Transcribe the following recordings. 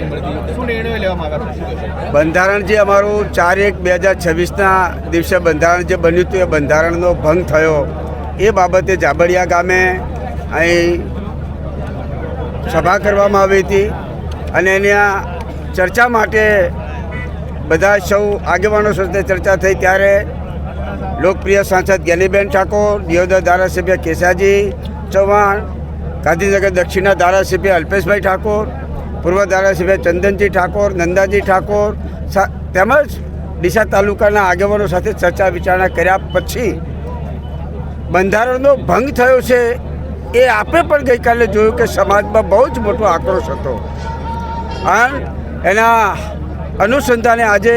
Meeting મળતી શું નિર્ણય લેવામાં આવ્યા? બંધારણ જે અમારું 4/1/2026ના દિવસે બંધારણ જે બન્યું હતું એ બંધારણનો ભંગ થયો એ બાબતે જાબડિયા ગામે અહીં સભા કરવામાં આવી હતી અને એના ચર્ચા માટે બધા સૌ આગેવાનો સાથે ચર્ચા થઈ ત્યારે લોકપ્રિય સાંસદ જ્ઞાનીબેન ઠાકોર, દિયોદર ધારાસભ્ય કેશાજી ચૌહાણ, ગાંધીનગર દક્ષિણના ધારાસભ્ય અલ્પેશભાઈ ઠાકોર, પૂર્વ ધારાસભ્ય ચંદનજી ઠાકોર, નંદાજી ઠાકોર તેમજ ડીસા તાલુકાના આગેવાનો સાથે ચર્ચા વિચારણા કર્યા પછી બંધારણનો ભંગ થયો છે એ આપણે પણ ગઈકાલે જોયું કે સમાજમાં બહુ જ મોટો આક્રોશ હતો અને એના અનુસંધાને આજે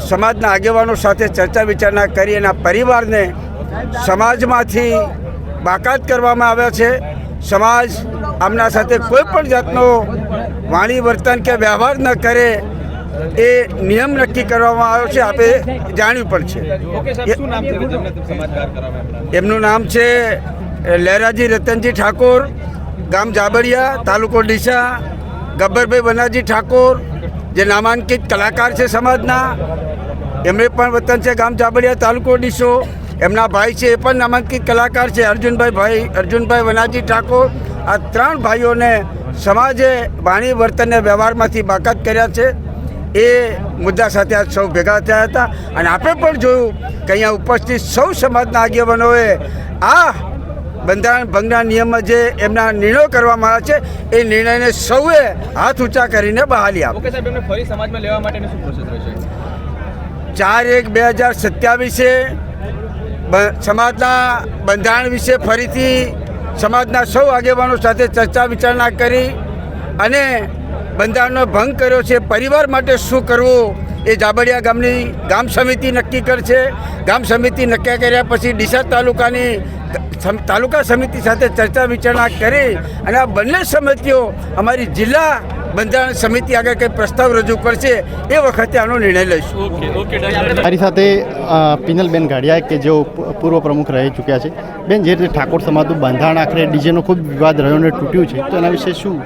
સમાજના આગેવાનો સાથે ચર્ચા વિચારણા કરી એના પરિવારને સમાજમાંથી બાકાત કરવામાં આવ્યા છે. સમાજ આમના સાથે કોઈ પણ જાતનો વાણી વર્તન કે વ્યવહાર ન કરે એ નિયમ નક્કી કરવામાં આવ્યો છે. આપણે જાણ્યું પણ છે. એમનું નામ છે લહેરાજી રતનજી ઠાકોર, ગામ જાબડિયા, તાલુકો ડીસા. ગબ્બરભાઈ વનાજી ઠાકોર જે નામાંકિત કલાકાર છે સમાજના, એમણે પણ વતન છે ગામ જાબડિયા, તાલુકો ડીસો. એમના ભાઈ છે એ પણ નામાંકિત કલાકાર છે અર્જુનભાઈ વનાજી ઠાકોર. આ 3 ભાઈઓને સમાજે વાણી વર્તનને વ્યવહારમાંથી બાકાત કર્યા છે. એ મુદ્દા સાથે આજ સૌ ભેગા થયા હતા અને આપણે પણ જોયું કે અહીંયા ઉપસ્થિત સૌ સમાજના આગેવાનોએ આ બંધારણ ભંગના નિયમમાં જે એમના નિર્ણયો કરવામાં આવ્યા છે એ નિર્ણયને સૌએ હાથ ઊંચા કરીને બહાલી આપી. ફરી સમાજમાં લેવા માટેની શું પ્રોસેસ રહેશે? 4/1/2027 સમાજના બંધારણ વિશે ફરીથી સમાજના સૌ આગેવાનો સાથે ચર્ચા વિચારણા કરી અને બંધારણનો ભંગ કર્યો છે. પરિવાર માટે શું કરવું એ જાબડિયા ગામની ગામ સમિતિ નક્કી કરશે. ગામ સમિતિ નક્કી કર્યા પછી ડીસા તાલુકાની તાલુકા સમિતિ સાથે ચર્ચા વિચારણા કરી અને આ બંને સમિતિઓ અમારી જિલ્લા બંધારણ સમિતિ આગળ કંઈ પ્રસ્તાવ રજૂ કરશે એ વખતે આનો નિર્ણય લઈશું. મારી સાથે પિનલબેન ગાડિયા કે જેઓ પૂર્વ પ્રમુખ રહી ચૂક્યા છે. બેન, જે રીતે ઠાકોર સમાજનું બંધારણ આખરે ડીજેનો ખૂબ વિવાદ રહ્યો અને તૂટ્યું છે, તો એના વિશે શું?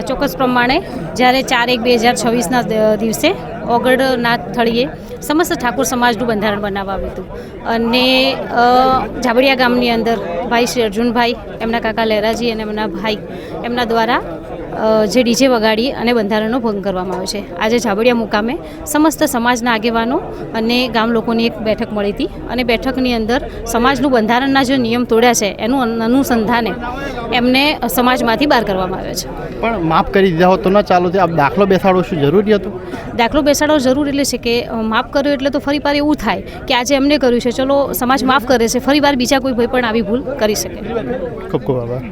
ચોક્કસ પ્રમાણે જ્યારે 4/1/2026ના દિવસે ઓગળના થળીએ સમસ્ત ઠાકોર સમાજનું બંધારણ બનાવવા આવ્યું હતું અને જાબડિયા ગામની અંદર ભાઈ શ્રી અર્જુનભાઈ, એમના કાકા લહેરાજી અને એમના ભાઈ એમના દ્વારા જે ડીજે વગાડી અને બંધારણનો ભંગ કરવામાં આવ્યો છે. આજે જાબડિયા મુકામે સમસ્ત સમાજના આગેવાનો અને ગામ લોકોની એક બેઠક મળી હતી અને બેઠકની અંદર સમાજનું બંધારણના જે નિયમ તોડ્યા છે એનું અનુસંધાને એમને સમાજમાંથી બહાર કરવામાં આવ્યા છે. પણ માફ કરી દીધા હોત તો ન ચાલો, આ દાખલો બેસાડવો શું જરૂરી હતું? દાખલો બેસાડવો જરૂર એટલે છે કે માફ કર્યો એટલે તો ફરી વાર એવું થાય કે આજે એમને કર્યું છે, ચલો સમાજ માફ કરે છે, ફરી વાર બીજા કોઈ ભાઈ પણ આવી ભૂલ કરી શકે. ખૂબ ખૂબ આભાર.